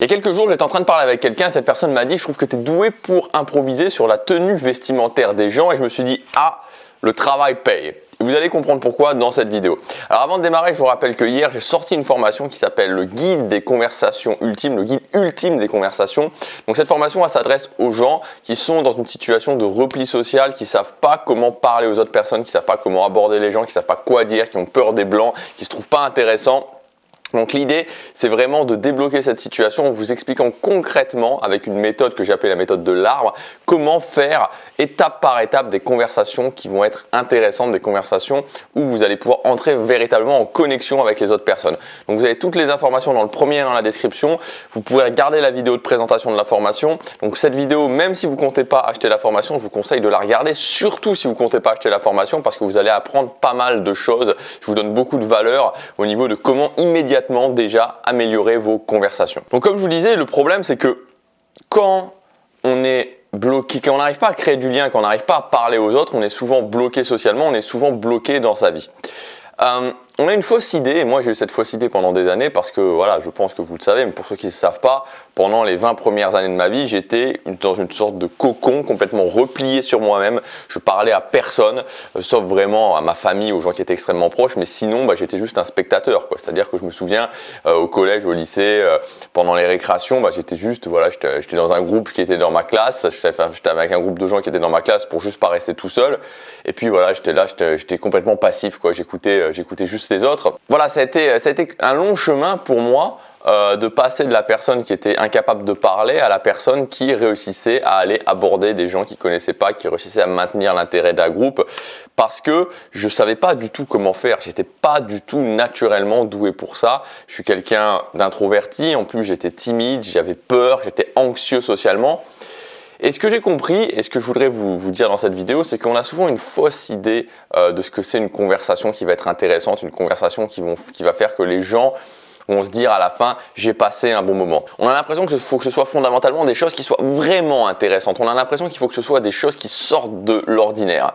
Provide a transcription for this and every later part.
Il y a quelques jours, j'étais en train de parler avec quelqu'un, cette personne m'a dit « Je trouve que tu es doué pour improviser sur la tenue vestimentaire des gens » et je me suis dit « Ah, le travail paye ». Vous allez comprendre pourquoi dans cette vidéo. Alors avant de démarrer, je vous rappelle que hier, j'ai sorti une formation qui s'appelle le guide des conversations ultimes, le guide ultime des conversations. Donc cette formation, elle s'adresse aux gens qui sont dans une situation de repli social, qui ne savent pas comment parler aux autres personnes, qui ne savent pas comment aborder les gens, qui ne savent pas quoi dire, qui ont peur des blancs, qui ne se trouvent pas intéressants. Donc l'idée, c'est vraiment de débloquer cette situation en vous expliquant concrètement, avec une méthode que j'ai appelée la méthode de l'arbre, comment faire étape par étape des conversations qui vont être intéressantes, des conversations où vous allez pouvoir entrer véritablement en connexion avec les autres personnes. Donc vous avez toutes les informations dans le premier dans la description. Vous pouvez regarder la vidéo de présentation de la formation. Donc cette vidéo, même si vous ne comptez pas acheter la formation, je vous conseille de la regarder, surtout si vous ne comptez pas acheter la formation parce que vous allez apprendre pas mal de choses. Je vous donne beaucoup de valeur au niveau de comment immédiatement déjà améliorer vos conversations. Donc comme je vous disais, le problème c'est que quand on est bloqué, quand on n'arrive pas à créer du lien, quand on n'arrive pas à parler aux autres, on est souvent bloqué socialement, on est souvent bloqué dans sa vie. On a une fausse idée, et moi j'ai eu cette fausse idée pendant des années parce que voilà, je pense que vous le savez, mais pour ceux qui ne le savent pas, pendant les 20 premières années de ma vie, j'étais dans une sorte de cocon complètement replié sur moi-même. Je parlais à personne, sauf vraiment à ma famille, aux gens qui étaient extrêmement proches, mais sinon j'étais juste un spectateur, quoi. C'est-à-dire que je me souviens au collège, au lycée, pendant les récréations, j'étais juste, voilà, j'étais dans un groupe qui était dans ma classe, j'étais avec un groupe de gens qui étaient dans ma classe pour juste pas rester tout seul, et puis voilà, j'étais complètement passif, quoi. J'écoutais juste les autres. Voilà, ça a été un long chemin pour moi de passer de la personne qui était incapable de parler à la personne qui réussissait à aller aborder des gens qui ne connaissaient pas, qui réussissait à maintenir l'intérêt d'un groupe parce que je ne savais pas du tout comment faire. J'étais pas du tout naturellement doué pour ça. Je suis quelqu'un d'introverti, en plus j'étais timide, j'avais peur, j'étais anxieux socialement. Et ce que j'ai compris, et ce que je voudrais vous dire dans cette vidéo, c'est qu'on a souvent une fausse idée de ce que c'est une conversation qui va être intéressante, une conversation qui va faire que les gens vont se dire à la fin « j'ai passé un bon moment ». On a l'impression qu'il faut que ce soit fondamentalement des choses qui soient vraiment intéressantes. On a l'impression qu'il faut que ce soit des choses qui sortent de l'ordinaire.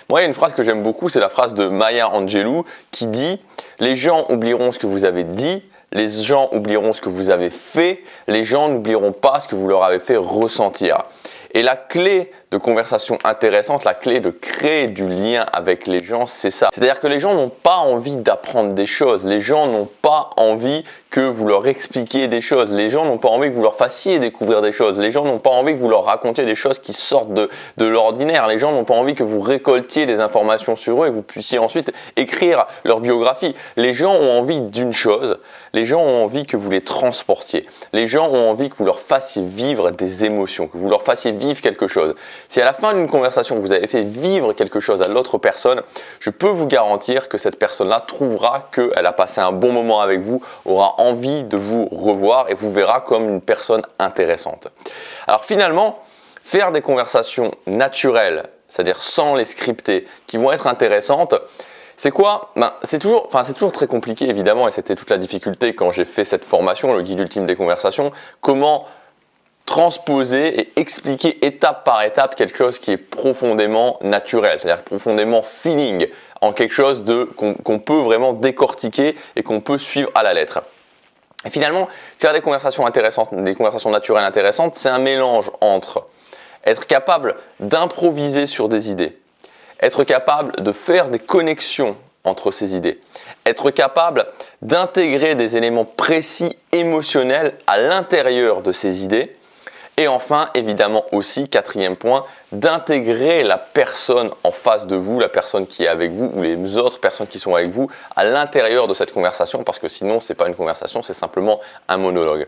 Moi, il y a une phrase que j'aime beaucoup, c'est la phrase de Maya Angelou qui dit « Les gens oublieront ce que vous avez dit ». Les gens oublieront ce que vous avez fait, les gens n'oublieront pas ce que vous leur avez fait ressentir. Et la clé de conversation intéressante, la clé de créer du lien avec les gens, c'est ça. C'est-à-dire que les gens n'ont pas envie d'apprendre des choses, les gens n'ont pas envie que vous leur expliquiez des choses, les gens n'ont pas envie que vous leur fassiez découvrir des choses, les gens n'ont pas envie que vous leur racontiez des choses qui sortent de l'ordinaire, les gens n'ont pas envie que vous récoltiez des informations sur eux et que vous puissiez ensuite écrire leur biographie. Les gens ont envie d'une chose, les gens ont envie que vous les transportiez, les gens ont envie que vous leur fassiez vivre des émotions, que vous leur fassiez vivre quelque chose. Si à la fin d'une conversation, vous avez fait vivre quelque chose à l'autre personne, je peux vous garantir que cette personne-là trouvera qu'elle a passé un bon moment avec vous, aura envie de vous revoir et vous verra comme une personne intéressante. Alors finalement, faire des conversations naturelles, c'est-à-dire sans les scripter, qui vont être intéressantes, c'est quoi? C'est toujours très compliqué évidemment et c'était toute la difficulté quand j'ai fait cette formation, le guide ultime des conversations, comment transposer et expliquer étape par étape quelque chose qui est profondément naturel, c'est-à-dire profondément feeling, en quelque chose qu'on peut vraiment décortiquer et qu'on peut suivre à la lettre. Et finalement, faire des conversations intéressantes, des conversations naturelles intéressantes, c'est un mélange entre être capable d'improviser sur des idées, être capable de faire des connexions entre ces idées, être capable d'intégrer des éléments précis émotionnels à l'intérieur de ces idées, et enfin, évidemment aussi, quatrième point, d'intégrer la personne en face de vous, la personne qui est avec vous ou les autres personnes qui sont avec vous à l'intérieur de cette conversation parce que sinon, ce n'est pas une conversation, c'est simplement un monologue.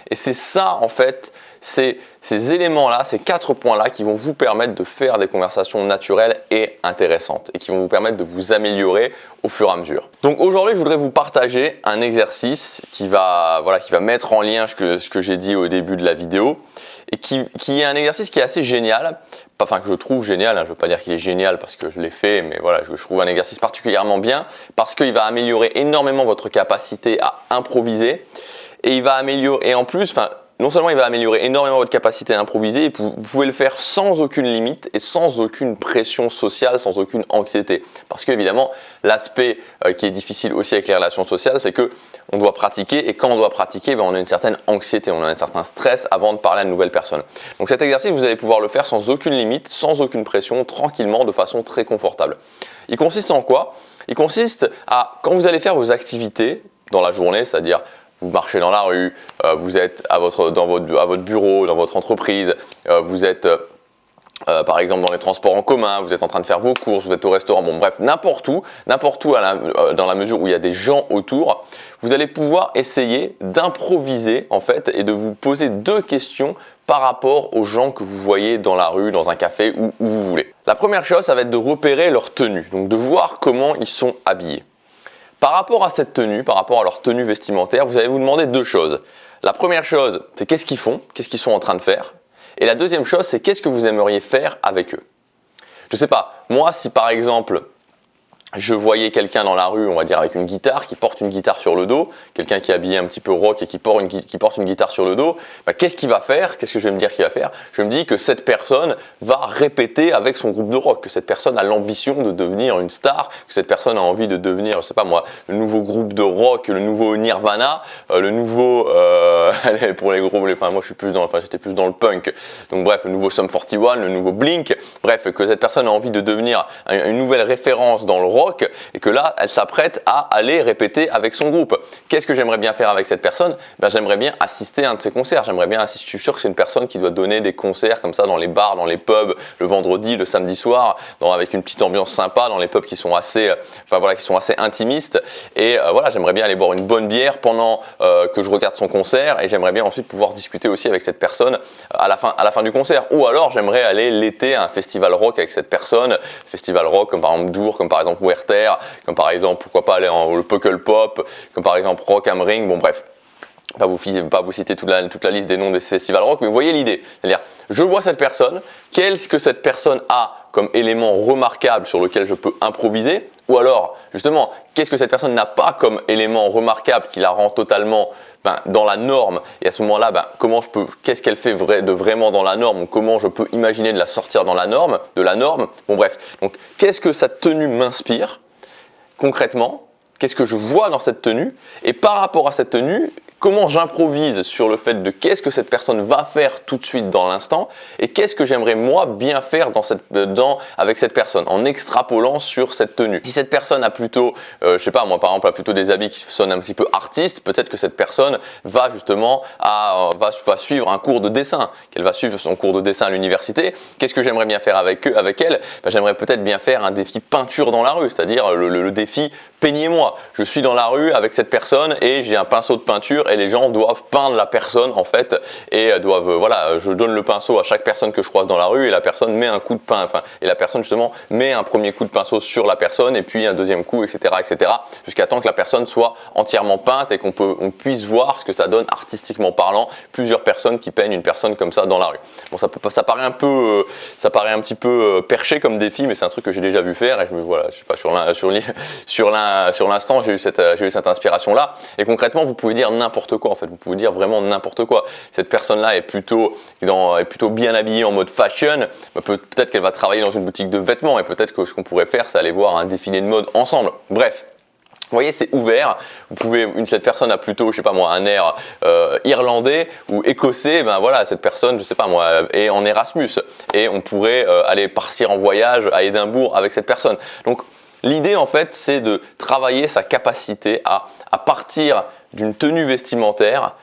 Et c'est ça, en fait, ces éléments-là, ces 4 points-là qui vont vous permettre de faire des conversations naturelles et intéressantes et qui vont vous permettre de vous améliorer au fur et à mesure. Donc aujourd'hui, je voudrais vous partager un exercice qui va mettre en lien ce que j'ai dit au début de la vidéo et qui est un exercice qui est assez génial, enfin que je trouve génial, je ne veux pas dire qu'il est génial parce que je l'ai fait, mais voilà, je trouve un exercice particulièrement bien parce qu'il va améliorer énormément votre capacité à improviser et il va améliorer, et en plus, non seulement il va améliorer énormément votre capacité à improviser, et vous pouvez le faire sans aucune limite et sans aucune pression sociale, sans aucune anxiété. Parce qu'évidemment, l'aspect qui est difficile aussi avec les relations sociales, c'est que on doit pratiquer et quand on doit pratiquer, on a une certaine anxiété, on a un certain stress avant de parler à une nouvelle personne. Donc cet exercice, vous allez pouvoir le faire sans aucune limite, sans aucune pression, tranquillement, de façon très confortable. Il consiste en quoi? Il consiste à, quand vous allez faire vos activités dans la journée, c'est-à-dire vous marchez dans la rue, vous êtes à votre bureau, dans votre entreprise, vous êtes par exemple dans les transports en commun, vous êtes en train de faire vos courses, vous êtes au restaurant, bon bref, n'importe où dans la mesure où il y a des gens autour, vous allez pouvoir essayer d'improviser en fait et de vous poser 2 questions par rapport aux gens que vous voyez dans la rue, dans un café ou où vous voulez. La première chose, ça va être de repérer leur tenue, donc de voir comment ils sont habillés. Par rapport à cette tenue, par rapport à leur tenue vestimentaire, vous allez vous demander 2 choses. La première chose, c'est qu'est-ce qu'ils font, qu'est-ce qu'ils sont en train de faire. Et la deuxième chose, c'est qu'est-ce que vous aimeriez faire avec eux. Je ne sais pas, moi si par exemple je voyais quelqu'un dans la rue, on va dire avec une guitare, qui porte une guitare sur le dos, quelqu'un qui est habillé un petit peu rock et qui porte une guitare sur le dos, qu'est-ce qu'il va faire? Qu'est-ce que je vais me dire qu'il va faire? Je me dis que cette personne va répéter avec son groupe de rock, que cette personne a l'ambition de devenir une star, que cette personne a envie de devenir, je ne sais pas moi, le nouveau groupe de rock, le nouveau Nirvana, le nouveau, pour les groupes, moi j'étais plus dans le punk, donc bref, le nouveau Sum 41, le nouveau Blink, bref, que cette personne a envie de devenir une nouvelle référence dans le rock, et que là, elle s'apprête à aller répéter avec son groupe. Qu'est-ce que j'aimerais bien faire avec cette personne? J'aimerais bien assister à un de ses concerts. J'aimerais bien assister. Je suis sûr que c'est une personne qui doit donner des concerts comme ça dans les bars, dans les pubs, le vendredi, le samedi soir, avec une petite ambiance sympa, dans les pubs qui sont assez, qui sont assez intimistes. Et voilà, j'aimerais bien aller boire une bonne bière pendant que je regarde son concert, et j'aimerais bien ensuite pouvoir discuter aussi avec cette personne à la fin du concert. Ou alors, j'aimerais aller l'été à un festival rock avec cette personne, festival rock comme par exemple Dour, comme par exemple Werther, comme par exemple, pourquoi pas aller le Puckle Pop, comme par exemple Rock am Ring, bon bref, pas vous citer toute la liste des noms des festivals rock, mais vous voyez l'idée, c'est-à-dire, je vois cette personne, qu'est-ce que cette personne a comme élément remarquable sur lequel je peux improviser, ou alors, justement, qu'est-ce que cette personne n'a pas comme élément remarquable qui la rend totalement dans la norme, et à ce moment-là, qu'est-ce qu'elle fait de vraiment dans la norme, ou comment je peux imaginer de la sortir de la norme, bon bref, donc qu'est-ce que sa tenue m'inspire concrètement, qu'est-ce que je vois dans cette tenue, et par rapport à cette tenue, comment j'improvise sur le fait de qu'est-ce que cette personne va faire tout de suite dans l'instant, et qu'est-ce que j'aimerais moi bien faire avec cette personne, en extrapolant sur cette tenue. Si cette personne a plutôt, je sais pas moi par exemple, a plutôt des habits qui sonnent un petit peu artistes, peut-être que cette personne va justement va suivre un cours de dessin, qu'elle va suivre son cours de dessin à l'université. Qu'est-ce que j'aimerais bien faire avec elle? J'aimerais peut-être bien faire un défi peinture dans la rue, c'est-à-dire le défi peignez-moi. Je suis dans la rue avec cette personne et j'ai un pinceau de peinture et les gens doivent peindre la personne en fait et je donne le pinceau à chaque personne que je croise dans la rue et la personne met un coup de et la personne justement met un premier coup de pinceau sur la personne et puis un deuxième coup, etc., jusqu'à temps que la personne soit entièrement peinte et qu'on puisse voir ce que ça donne artistiquement parlant, plusieurs personnes qui peignent une personne comme ça dans la rue. Bon, ça paraît un petit peu perché comme défi, mais c'est un truc que j'ai déjà vu faire et je sais pas, sur l'instant, j'ai eu cette inspiration-là. Et concrètement, vous pouvez dire n'importe quoi, en fait. Vous pouvez dire vraiment n'importe quoi. Cette personne-là est plutôt bien habillée en mode fashion. Peut-être qu'elle va travailler dans une boutique de vêtements et peut-être que ce qu'on pourrait faire, c'est aller voir un défilé de mode ensemble. Bref. Vous voyez, c'est ouvert. Cette personne a plutôt, je sais pas moi, un air irlandais ou écossais. Cette personne, je sais pas moi, est en Erasmus et on pourrait aller partir en voyage à Édimbourg avec cette personne. Donc, l'idée en fait, c'est de travailler sa capacité à partir d'une tenue vestimentaire,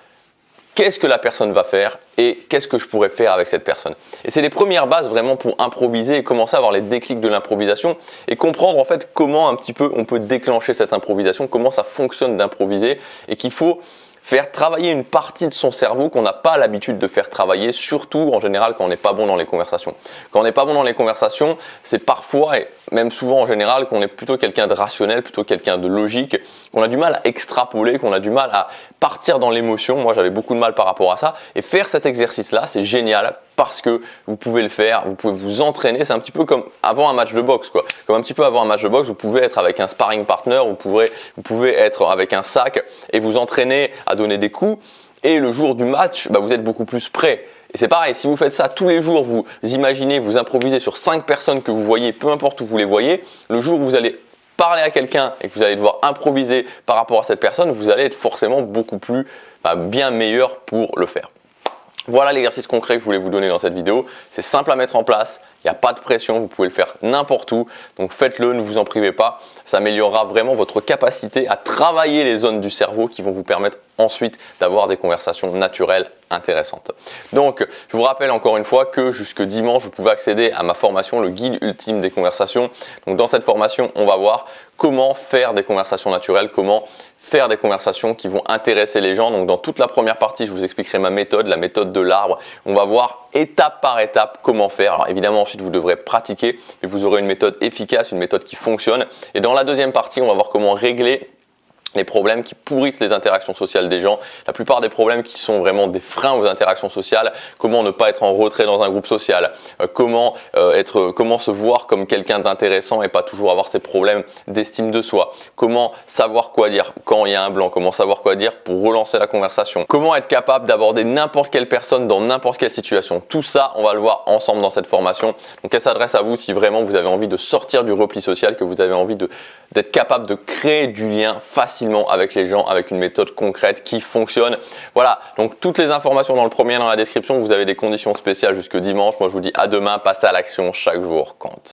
qu'est-ce que la personne va faire et qu'est-ce que je pourrais faire avec cette personne. Et c'est les premières bases vraiment pour improviser et commencer à avoir les déclics de l'improvisation et comprendre en fait comment un petit peu on peut déclencher cette improvisation, comment ça fonctionne d'improviser et qu'il faut faire travailler une partie de son cerveau qu'on n'a pas l'habitude de faire travailler, surtout en général quand on n'est pas bon dans les conversations. Quand on n'est pas bon dans les conversations, c'est parfois, et même souvent en général, qu'on est plutôt quelqu'un de rationnel, plutôt quelqu'un de logique, qu'on a du mal à extrapoler, qu'on a du mal à partir dans l'émotion. Moi, j'avais beaucoup de mal par rapport à ça. Et faire cet exercice-là, c'est génial parce que vous pouvez le faire, vous pouvez vous entraîner. C'est un petit peu comme avant un match de boxe, quoi. Comme un petit peu avant un match de boxe, vous pouvez être avec un sparring partner, vous pouvez être avec un sac et vous entraîner à donner des coups. Et le jour du match, vous êtes beaucoup plus prêt. Et c'est pareil, si vous faites ça tous les jours, vous imaginez, vous improvisez sur 5 personnes que vous voyez, peu importe où vous les voyez, le jour où vous allez parler à quelqu'un et que vous allez devoir improviser par rapport à cette personne, vous allez être forcément beaucoup plus, bien meilleur pour le faire. Voilà l'exercice concret que je voulais vous donner dans cette vidéo. C'est simple à mettre en place, il n'y a pas de pression, vous pouvez le faire n'importe où. Donc faites-le, ne vous en privez pas. Ça améliorera vraiment votre capacité à travailler les zones du cerveau qui vont vous permettre ensuite d'avoir des conversations naturelles intéressantes. Donc je vous rappelle encore une fois que jusque dimanche, vous pouvez accéder à ma formation, le guide ultime des conversations. Donc dans cette formation, on va voir comment faire des conversations naturelles, comment faire des conversations qui vont intéresser les gens. Donc dans toute la première partie, je vous expliquerai ma méthode, la méthode de l'arbre. On va voir étape par étape comment faire. Alors évidemment, ensuite, vous devrez pratiquer et vous aurez une méthode efficace, une méthode qui fonctionne. Et dans la deuxième partie, on va voir comment régler les problèmes qui pourrissent les interactions sociales des gens, la plupart des problèmes qui sont vraiment des freins aux interactions sociales, comment ne pas être en retrait dans un groupe social, comment se voir comme quelqu'un d'intéressant et pas toujours avoir ces problèmes d'estime de soi, comment savoir quoi dire quand il y a un blanc, comment savoir quoi dire pour relancer la conversation, comment être capable d'aborder n'importe quelle personne dans n'importe quelle situation. Tout ça, on va le voir ensemble dans cette formation. Donc elle s'adresse à vous si vraiment vous avez envie de sortir du repli social, que vous avez envie d'être capable de créer du lien facilement avec les gens, avec une méthode concrète qui fonctionne. Voilà, donc toutes les informations dans le premier lien dans la description. Vous avez des conditions spéciales jusque dimanche. Moi, je vous dis à demain. Passez à l'action, chaque jour compte.